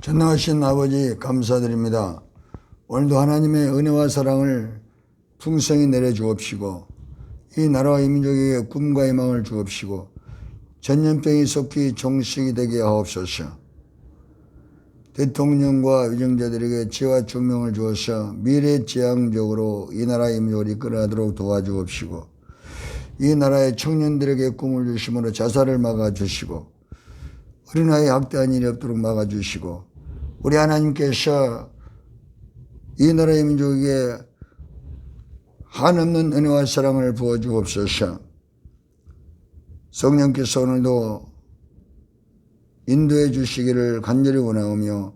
전능하신 아버지 감사드립니다. 오늘도 하나님의 은혜와 사랑을 풍성히 내려주옵시고 이 나라와 이 민족에게 꿈과 희망을 주옵시고 전염병이 속히 종식이 되게 하옵소서. 대통령과 위정자들에게 지혜와 총명을 주어서 미래지향적으로 이 나라 이 민족을 이끌어가도록 도와주옵시고 이 나라의 청년들에게 꿈을 주심으로 자살을 막아주시고 어린아이 학대한 일이 없도록 막아주시고 우리 하나님께서 이 나라의 민족에게 한없는 은혜와 사랑을 부어주옵소서. 성령께서 오늘도 인도해 주시기를 간절히 원하오며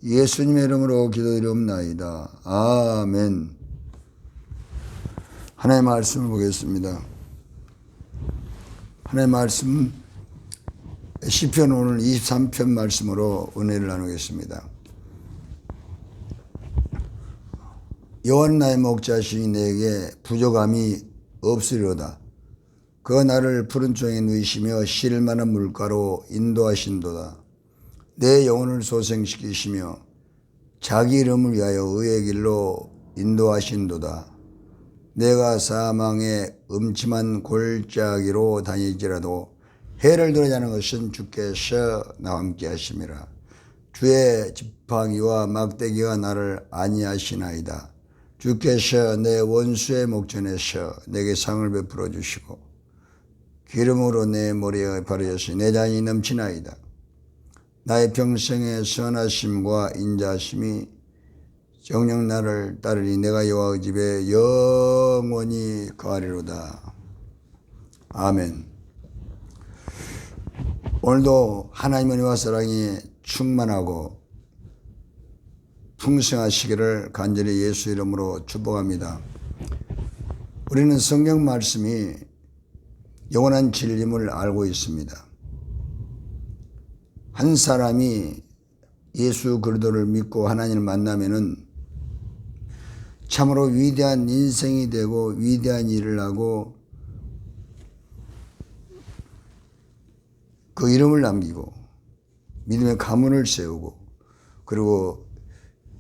예수님의 이름으로 기도드리옵나이다. 아멘. 하나님의 말씀을 보겠습니다. 하나님의 말씀 시편 오늘 23편 말씀으로 은혜를 나누겠습니다. 여호와는 나의 목자시니 내게 부족함이 없으리로다. 그가 나를 푸른 종에 누이시며 쉴 만한 물가로 인도하신도다. 내 영혼을 소생시키시며 자기 이름을 위하여 의의 길로 인도하신도다. 내가 사망의 음침한 골짜기로 다닐지라도 해를 들어가는 것은 주께서 나와 함께 하심이라. 주의 지팡이와 막대기가 나를 안위하시나이다. 주께서 내 원수의 목전에서 내게 상을 베풀어 주시고 기름으로 내 머리에 바르셨으니 내 잔이 넘치나이다. 나의 평생의 선하심과 인자하심이 정녕 나를 따르니 내가 여호와의 집에 영원히 거하리로다. 아멘. 오늘도 하나님의 은혜와 사랑이 충만하고 풍성하시기를 간절히 예수 이름으로 축복합니다. 우리는 성경 말씀이 영원한 진리임을 알고 있습니다. 한 사람이 예수 그리스도를 믿고 하나님을 만나면은 참으로 위대한 인생이 되고 위대한 일을 하고 그 이름을 남기고 믿음의 가문을 세우고 그리고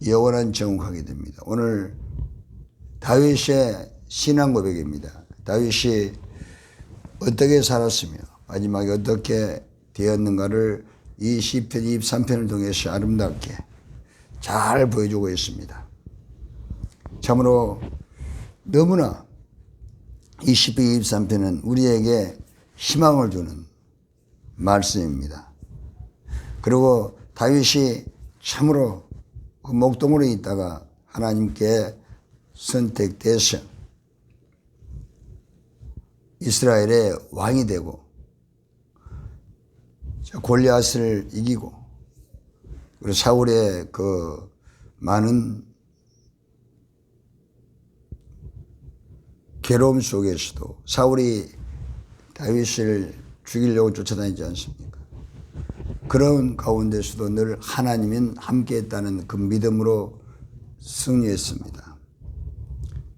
영원한 정복하게 됩니다. 오늘 다윗의 신앙 고백입니다. 다윗이 어떻게 살았으며 마지막에 어떻게 되었는가를 이 시편 23편을 통해서 아름답게 잘 보여주고 있습니다. 참으로 너무나 이 시편 23편은 우리에게 희망을 주는 말씀입니다. 그리고 다윗이 참으로 그 목동으로 있다가 하나님께 선택돼서 이스라엘의 왕이 되고 골리앗을 이기고 그리고 사울의 그 많은 괴로움 속에서도 사울이 다윗을 죽이려고 쫓아다니지 않습니까? 그런 가운데서도 늘 하나님은 함께했다는 그 믿음으로 승리했습니다.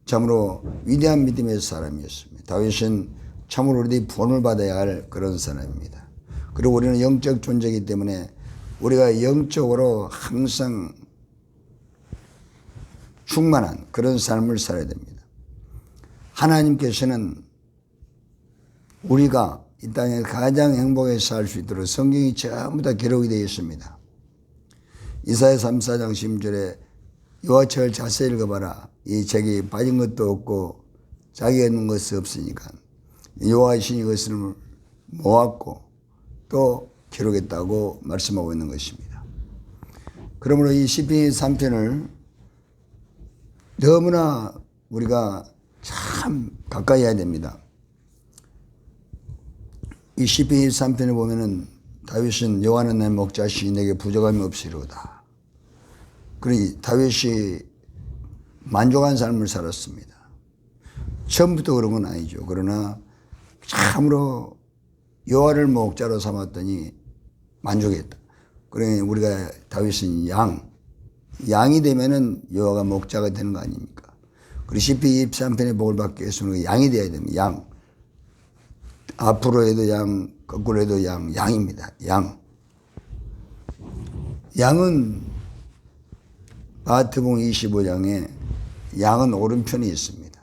참으로 위대한 믿음의 사람이었습니다. 다윗은 참으로 우리들이 본을 받아야 할 그런 사람입니다. 그리고 우리는 영적 존재이기 때문에 우리가 영적으로 항상 충만한 그런 삶을 살아야 됩니다. 하나님께서는 우리가 이 땅에 가장 행복하게 살 수 있도록 성경이 전부 다 기록이 되어 있습니다. 이사야 34장 10절에 여호와 책을 자세히 읽어봐라. 이 책이 빠진 것도 없고 자기가 있는 것이 없으니까 여호와의 신이 이것을 모았고 또 기록했다고 말씀하고 있는 것입니다. 그러므로 이 시편 3편을 너무나 우리가 참 가까이 해야 됩니다. 이 시편 23편에 보면은 다윗은 여호와는 내 목자시니 내게 부족함이 없으리로다. 그러니 다윗이 만족한 삶을 살았습니다. 처음부터 그런 건 아니죠. 그러나 참으로 여호와를 목자로 삼았더니 만족했다. 그러니 우리가 다윗은 양이 되면은 여호와가 목자가 되는 거 아닙니까? 그리고 시편 23편의 복을 받기 위해서는 양이 되어야 됩니다. 양. 앞으로 해도 양, 거꾸로 해도 양, 양입니다. 양. 양은 마태복음 25장에 양은 오른편에 있습니다.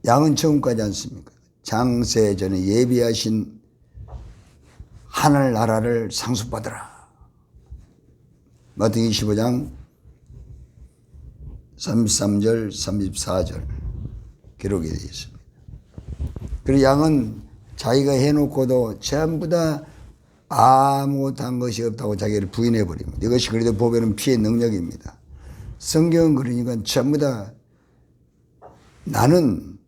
양은 처음까지 않습니까? 장세 전에 예비하신 하늘나라를 상속받으라. 마태복음 25장 33절 34절 기록이 되어 있습니다. 그리고 양은 자기가 해놓고도 전부 다 아무것도 한 것이 없다고 자기를 부인해 버립니다. 이것이 그래도 보배는 피의 능력입니다. 성경은 그러니까 전부 다 나는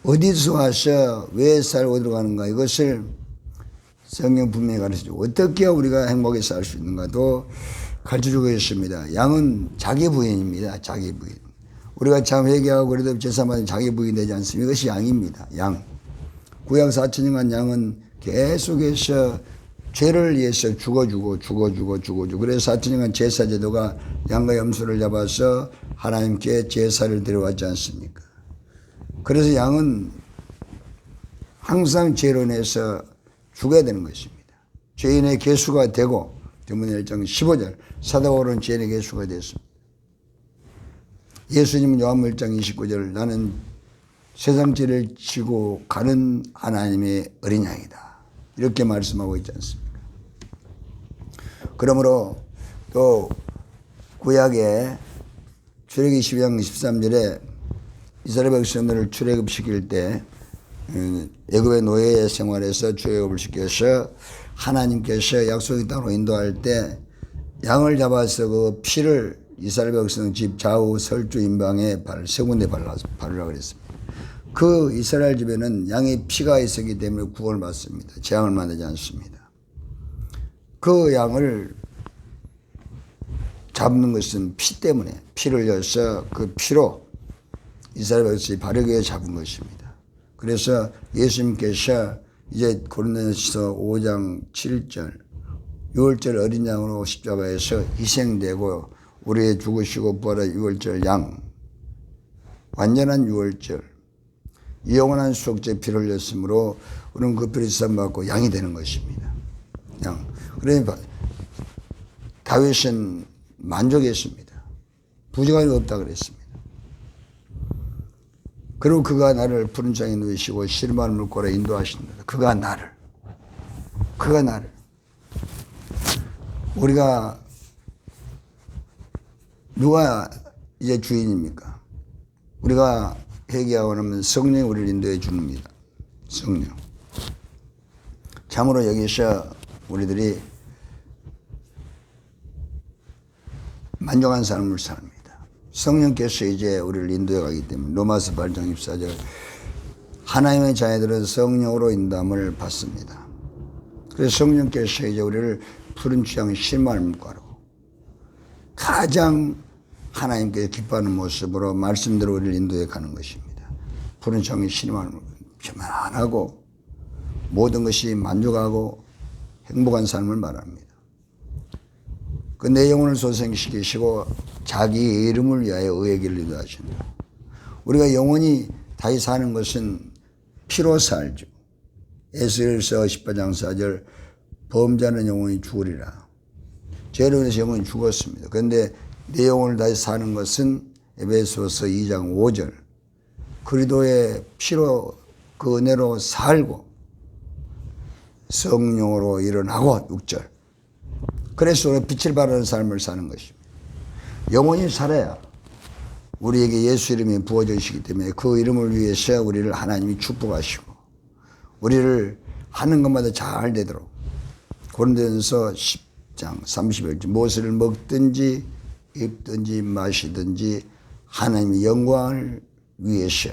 어디서 와서 왜 살고 들어가는가, 이것을 성경 분명히 가르쳐주고 어떻게 우리가 행복하게 살 수 있는가도 가르쳐주고 있습니다. 양은 자기 부인입니다. 자기 부인. 우리가 참 회개하고 그래도 제사만 자기 부인 되지 않습니까? 이것이 양입니다. 양. 구약 4천년간 양은 계속해서 죄를 위해서 죽어주고. 그래서 4천년간 제사 제도가 양과 염소를 잡아서 하나님께 제사를 드려왔지 않습니까? 그래서 양은 항상 죄로 인해서 죽어야 되는 것입니다. 죄인의 계수가 되고, 전문의 1장 15절 사도바울은 죄인의 계수가 됐습니다. 예수님은 요한복음 1장 29절 나는 세상 죄를 지고 가는 하나님의 어린 양이다, 이렇게 말씀하고 있지 않습니까? 그러므로 또 구약에 출애굽기 12장 13절에 이스라엘 백성들을 출애굽시킬 때 애굽의 노예 생활에서 출애굽을 시켜서 하나님께서 약속의 땅으로 인도할 때 양을 잡아서 그 피를 이스라엘 백성 집 좌우 설주 임방에 세 군데 바르라고 그랬습니다. 그 이스라엘 집에는 양의 피가 있었기 때문에 구원을 받습니다. 재앙을 만나지 않습니다. 그 양을 잡는 것은 피 때문에, 피를 흘려서 그 피로 이스라엘 백성이 바르게 잡은 것입니다. 그래서 예수님께서 이제 고린도전서 5장 7절 6월절 어린 양으로 십자가에서 희생되고 우리의 죽으시고 부활한 6월절 양, 완전한 6월절 영원한 수속죄 피를 흘렸으므로 우리는 그 피를 지상받고 양이 되는 것입니다. 양. 그러니까 다윗은 만족했습니다. 부족함이 없다 그랬습니다. 그리고 그가 나를 푸른 창에 누이시고 실마을 물고래 인도하신다. 그가 나를 우리가 누가 이제 주인입니까? 우리가 회개하고 나면 성령이 우리를 인도해 줍니다. 성령. 참으로 여기서 우리들이 만족한 삶을 삽니다. 성령께서 이제 우리를 인도해 가기 때문에 로마서 8장 24절 하나님의 자녀들은 성령으로 인도함을 받습니다. 그래서 성령께서 이제 우리를 푸른 취향 실마을 물가로 가장 하나님께 기뻐하는 모습으로 말씀대로 우리를 인도해 가는 것입니다. 푸른 취향의 실마을 물가, 편안하고 모든 것이 만족하고 행복한 삶을 말합니다. 그 내 영혼을 소생시키시고 자기 이름을 위하여 의의 길을 인도하신다. 우리가 영원히 다시 사는 것은 피로 살죠. 에스겔서 18장 4절 범죄하는 영혼이 죽으리라. 죄로 인해서 영혼이 죽었습니다. 그런데 내 영혼을 다시 사는 것은 에베소서 2장 5절 그리스도의 피로 그 은혜로 살고 성령으로 일어나고 6절 그래서 우리가 빛을 발하는 삶을 사는 것입니다. 영원히 살아야 우리에게 예수 이름이 부어져 있기 때문에 그 이름을 위해서 우리를 하나님이 축복하시고 우리를 하는 것마다 잘 되도록 고린도전서 10장 31절 무엇을 먹든지 입든지 마시든지 하나님의 영광을 위해서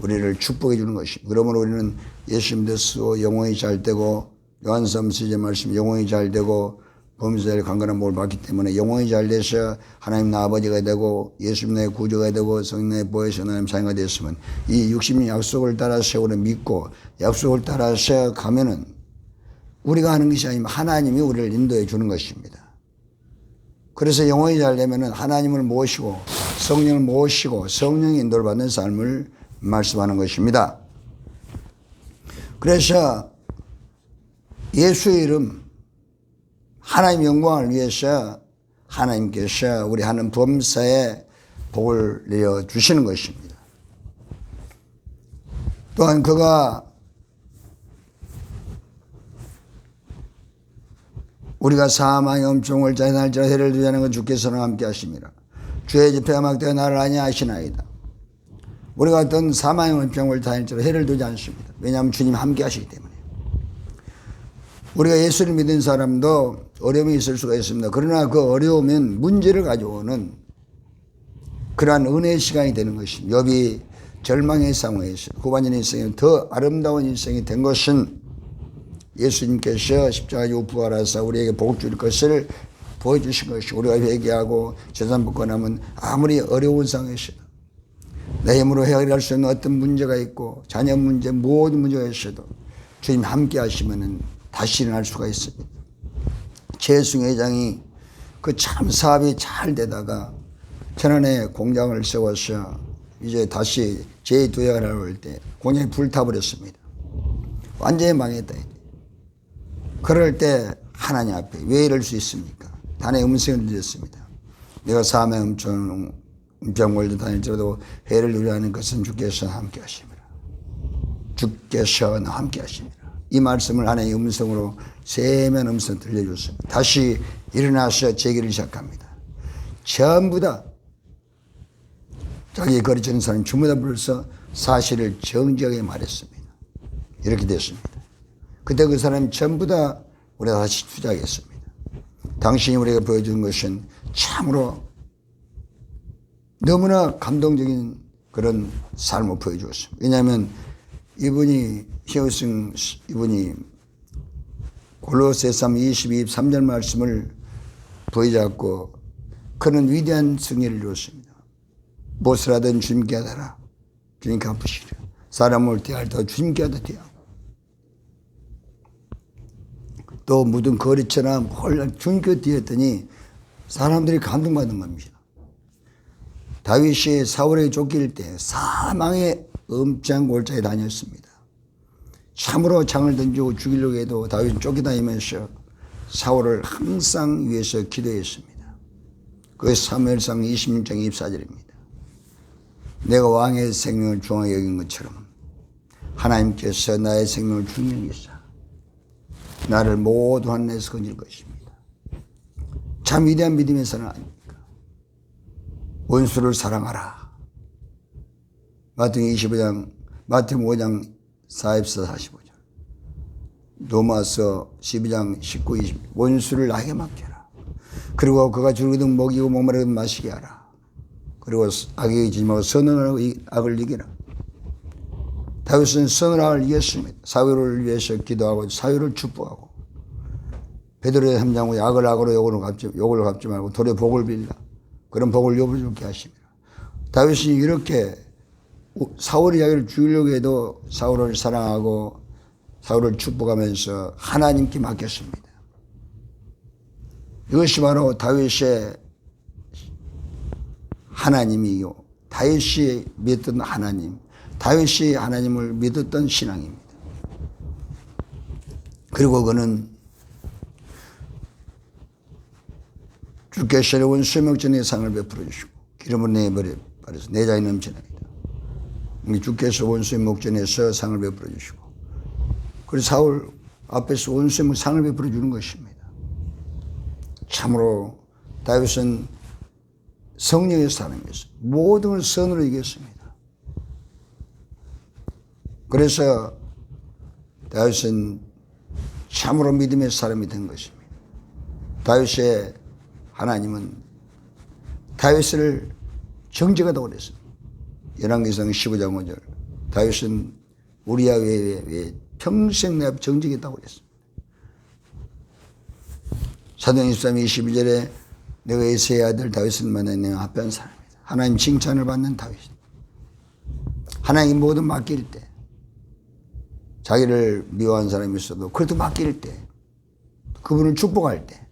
우리를 축복해 주는 것입니다. 그러므로 우리는 예수님 믿어서 영혼이 잘 되고 요한서 3장 말씀 영혼이 잘 되고 범죄자의 강건한 복을 받기 때문에 영혼이 잘 돼서 하나님 나 아버지가 되고 예수님 나의 구주가 되고 성령 나의 보혜사 하나님 자녀가 됐으면 이 60년 약속을 따라서 우리를 믿고 약속을 따라서 가면은 우리가 하는 것이 아니면 하나님이 우리를 인도해 주는 것입니다. 그래서 영혼이 잘 되면은 하나님을 모시고 성령을 모시고 성령의 인도를 받는 삶을 말씀하는 것입니다. 그래서 예수의 이름, 하나님 영광을 위해서 하나님께서 우리 하는 범사에 복을 내어 주시는 것입니다. 또한 그가 우리가 사망의 엄청을 자연할지라 해를 두지 않은 건 주께서는 함께 하심이라. 주의 집회가 막되어 나를 아니하시나이다. 우리가 어떤 사망의 엄청을 다닐지라 해를 두지 않습니다. 왜냐하면 주님 함께 하시기 때문에. 우리가 예수를 믿은 사람도 어려움이 있을 수가 있습니다. 그러나 그 어려움은 문제를 가져오는 그러한 은혜의 시간이 되는 것입니다. 욥이 절망의 상황에서 후반전의 인생에 더 아름다운 인생이 된 것은 예수님께서 십자가 지고 부활하사 우리에게 복을 줄 것을 보여주신 것이, 우리가 회개하고 재산 받고 나면 아무리 어려운 상황에서 내 힘으로 해결할 수 있는 어떤 문제가 있고 자녀 문제, 모든 문제가 있어도 주님 함께 하시면 다시 일어날 수가 있습니다. 최승 회장이 그 참 사업이 잘 되다가 천안에 공장을 세워서 이제 다시 제2도약을 하려고 할 때 공장이 불타버렸습니다. 완전히 망했다. 그럴 때 하나님 앞에 왜 이럴 수 있습니까? 단의 음성을 들렸습니다. 내가 사망의 음정월도 다닐지라도 해를 누리하는 것은 주께서 함께 하심이라. 주께서 함께 하심이라. 이 말씀을 하나님의 음성으로 세면 음성 들려줬습니다. 다시 일어나서 제기를 시작합니다. 전부 다 자기의 거리치는 사람이 전부 다 불러서 사실을 정직하게 말했습니다. 이렇게 됐습니다. 그때 그 사람이 전부 다 우리가 다시 투자하겠습니다. 당신이 우리가 보여준 것은 참으로 너무나 감동적인 그런 삶을 보여주었습니다. 왜냐하면 이분이 희우승 이분이 골로새서 22, 23절 말씀을 보여줬고 그는 위대한 승리를 이루었습니다. 무엇을 하든 주님께 하더라. 주님 갚으시려. 사람을 대할 때 주님께 하다 대하고 또 모든 거리처럼 홀 주님께 대했더니 사람들이 감동받은 겁니다. 다윗이 사울에게 쫓길 때 사망의 엄청 골짜기에 다녔습니다. 참으로 창을 던지고 죽이려고 해도 다윗은 쫓겨다니면서 사울을 항상 위해서 기도했습니다. 그게 사무엘상 26장 24절입니다. 내가 왕의 생명을 중하게 여긴 것처럼 하나님께서 나의 생명을 중요히 여기사 나를 모두 한에서 건질 것입니다. 참 위대한 믿음의 사람 아닙니까? 원수를 사랑하라. 마태복음 25장, 마태복음 5장 44, 45절. 로마서 12장 19, 20. 원수를 나에게 맡겨라. 그리고 그가 줄이든 먹이고 목마르든 마시게 하라. 그리고 악에게 지지 말고 선을 악을 이기라. 다윗은 선을 악을 이겼습니다. 사유를 위해서 기도하고 사유를 축복하고 베드로의 3장 후에 악을 악으로 욕을 갚지 말고 도리어 복을 빌라. 그런 복을 욥을 주게 하십니다. 다윗이 이렇게 사울의 자기를 죽이려고 해도 사울을 사랑하고 사울을 축복하면서 하나님께 맡겼습니다. 이것이 바로 다윗의 하나님이요. 다윗이 믿었던 하나님. 다윗이 하나님을 믿었던 신앙입니다. 그리고 그는 주께서 원수의 목전에 상을 베풀어 주시고 기름을 내버려서 내자에 넘치나이다. 주께서 원수의 목전에서 상을 베풀어 주시고 그리고 사울 앞에서 원수의 상을 베풀어 주는 것입니다. 참으로 다윗은 성령의 사람이었어요. 모든 걸 선으로 이겼습니다. 그래서 다윗은 참으로 믿음의 사람이 된 것입니다. 다윗의 하나님은 다윗을 정직하다고 그랬습니다. 열왕기상 15장 5절. 다윗은 우리야 외에 평생 내 앞에 정직했다고 그랬습니다. 사도행 23, 22절에 내가 이새의 아들 다윗을 만나 내가 합한 사람이다. 하나님 칭찬을 받는 다윗. 하나님 모든 맡길 때 자기를 미워한 사람이 있어도 그래도 맡길 때 그분을 축복할 때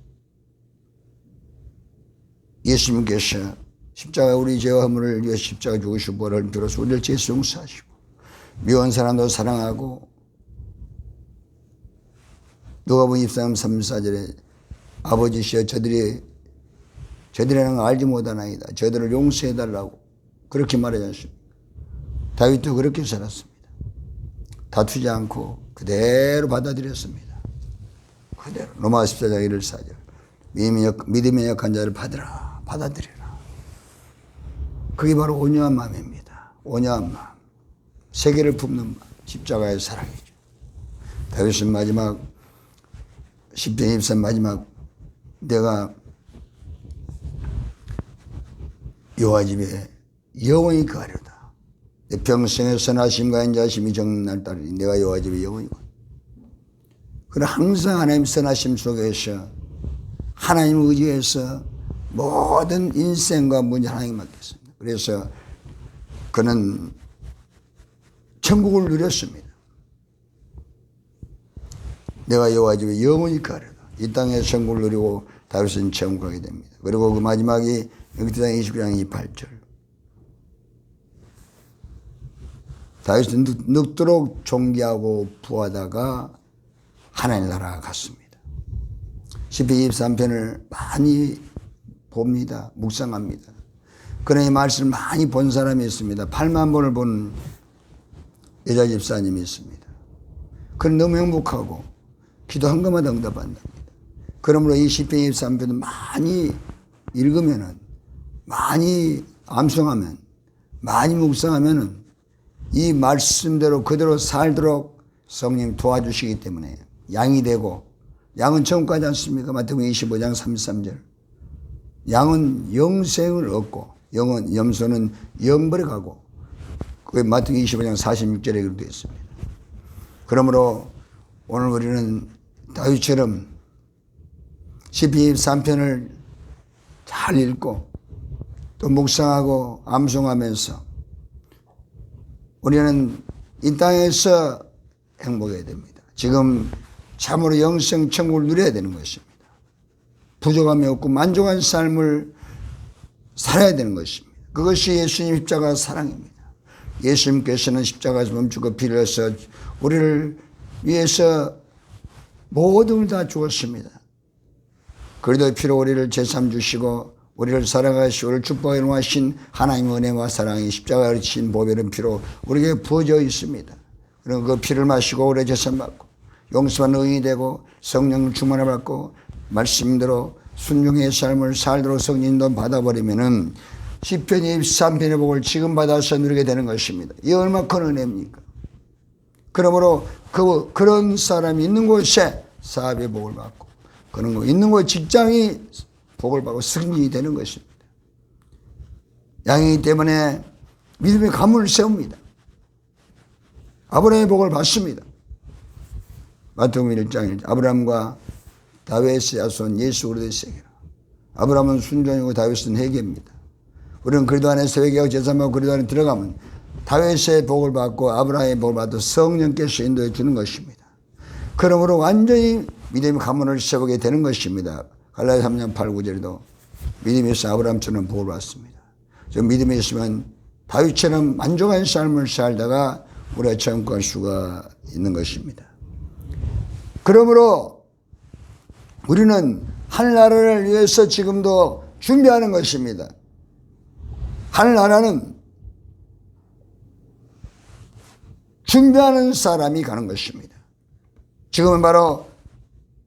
예수님께서 십자가 우리 죄와 허물을 위해 십자가 죽으시고 벌을 들어서 우리를 죄에서 용서하시고 미워한 사람도 사랑하고 누가복음 23장 34절에 아버지시여 저들이 하는 걸 알지 못하나이다. 저들을 용서해달라고 그렇게 말하지 않습니까? 다윗도 그렇게 살았습니다. 다투지 않고 그대로 받아들였습니다. 그대로. 로마 14장 1절 4절 믿음의 약한 자를 받아들여라. 그게 바로 온유한 마음입니다. 온유한 마음. 세계를 품는 마음. 십자가의 사랑이죠. 다윗은 마지막 10편 24 마지막 내가 여호와 집에 영원히 거하리로다. 내 평생의 선하심과 인자하심이 정날 따르니 내가 여호와 집에 영원히 거하리로다. 그러나 항상 하나님 선하심 속에서 하나님 의지해서 모든 인생과 문제 하나님 맡겼습니다. 그래서 그는 천국을 누렸습니다. 내가 여호와 집에 영원히 거하리로다. 이 땅에 천국을 누리고 다윗은 천국 가게 됩니다. 그리고 그 마지막이 역대상 29장 28절. 다윗은 늙도록 존귀하고 부하다가 하나님 나라가 갔습니다. 시편 23편을 많이 봅니다. 묵상합니다. 그러나 이 말씀을 많이 본 사람이 있습니다. 8만 번을 본 여자 집사님이 있습니다. 그는 너무 행복하고 기도한 것마다 응답한답니다. 그러므로 이 시편 23편을 많이 읽으면은, 많이 암송하면, 많이 묵상하면은 이 말씀대로 그대로 살도록 성령 도와주시기 때문에 양이 되고, 양은 천국 가지 않습니까? 마태복음 25장 33절. 양은 영생을 얻고, 염소는 영벌에 가고, 그게 마태복음 25장 46절에 그렇게 되어 있습니다. 그러므로 오늘 우리는 다윗처럼 시편 23편을 잘 읽고 또 묵상하고 암송하면서 우리는 이 땅에서 행복해야 됩니다. 지금 참으로 영생 천국을 누려야 되는 것입니다. 부족함이 없고 만족한 삶을 살아야 되는 것입니다. 그것이 예수님 십자가 사랑입니다. 예수님께서는 십자가에서 멈추고 피를 흘려서 우리를 위해서 모든 걸 다 주었습니다. 그래도 피로 우리를 제삼 주시고 우리를 사랑하시고 우리를 축복해 놓으신 하나님의 은혜와 사랑이 십자가를 친 보배는 피로 우리에게 부어져 있습니다. 그럼 그 피를 마시고 우리의 제삼 받고 용서받는 의인이 되고 성령 충만을 받고 말씀대로 순종의 삶을 살도록 성령도 받아버리면은 시편 23편의 복을 지금 받아서 누리게 되는 것입니다. 이 얼마나 큰 은혜입니까? 그러므로 그런 사람이 있는 곳에 사업의 복을 받고 그런 거 있는 곳에 직장이 복을 받고 승진이 되는 것입니다. 양이기 때문에 믿음의 가문을 세웁니다. 아브라함의 복을 받습니다. 마태복음 1장 1절. 아브라함과 다윗의 자손 예수 그리스도의 세계라. 아브라함은 순종이고 다윗은 회개입니다. 우리는 그리스도 안에서 회개하고 제사하고 그리스도 안에 들어가면 다윗의 복을 받고 아브라함의 복을 받아 성령께서 인도해 주는 것입니다. 그러므로 완전히 믿음의 가문을 세우게 되는 것입니다. 갈라디아 3장 8, 9절에도 믿음이 있어 아브라함처럼 복을 받습니다. 저 믿음이 있으면 다윗처럼 만족한 삶을 살다가 우리가 천국 갈 수가 있는 것입니다. 그러므로 우리는 하늘나라를 위해서 지금도 준비하는 것입니다. 하늘나라는 준비하는 사람이 가는 것입니다. 지금은 바로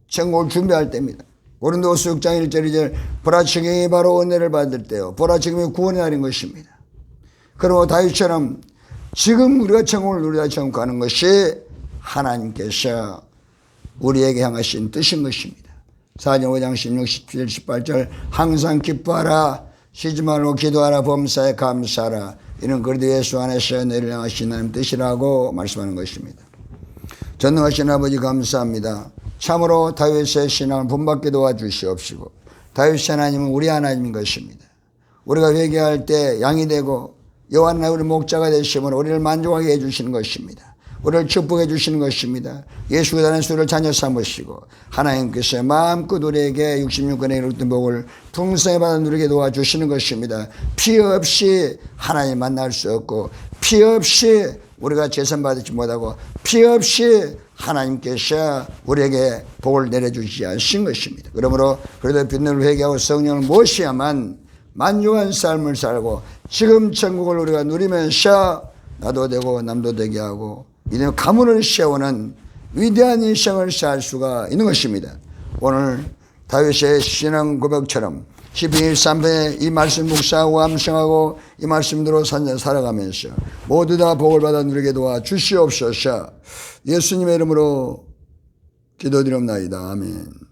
천국을 준비할 때입니다. 고린도후서 6장 1절 2절 보라 지금이 바로 은혜를 받을 때요. 보라 지금이 구원의 날인 것입니다. 그리고 다윗처럼 지금 우리가 천국을 누리다 천국 가는 것이 하나님께서 우리에게 향하신 뜻인 것입니다. 4장 5장 16, 17, 18절 항상 기뻐하라 쉬지 말고 기도하라 범사에 감사하라 이는 그리스도 예수 안에서 너희를 향하신 하나님 뜻이라고 말씀하는 것입니다. 전능하신 아버지 감사합니다. 참으로 다윗의 신앙을 본받게 도와주시옵시고 다윗의 하나님은 우리 하나님인 것입니다. 우리가 회개할 때 양이 되고 여호와 하나님 우리 목자가 되심으로 우리를 만족하게 해주시는 것입니다. 우리를 축복해 주시는 것입니다. 예수 그리스도의 수를 자녀 삼으시고 하나님께서 마음껏 우리에게 66권의 이룩된 복을 풍성히 받아 누리게 도와주시는 것입니다. 피 없이 하나님 만날 수 없고 피 없이 우리가 재산 받지 못하고 피 없이 하나님께서 우리에게 복을 내려주지 않으신 것입니다. 그러므로 그래도 빈을 회개하고 성령을 모셔야만 만족한 삶을 살고 지금 천국을 우리가 누리면서 나도 되고 남도 되게 하고 이런 가문을 세우는 위대한 인생을 살 수가 있는 것입니다. 오늘 다윗의 신앙 고백처럼 시편 1:3편에 이 말씀 묵상하고 암송하고 이 말씀대로 살아가면서 모두 다 복을 받아 누리게 도와 주시옵소서. 예수님의 이름으로 기도드립니다. 아멘.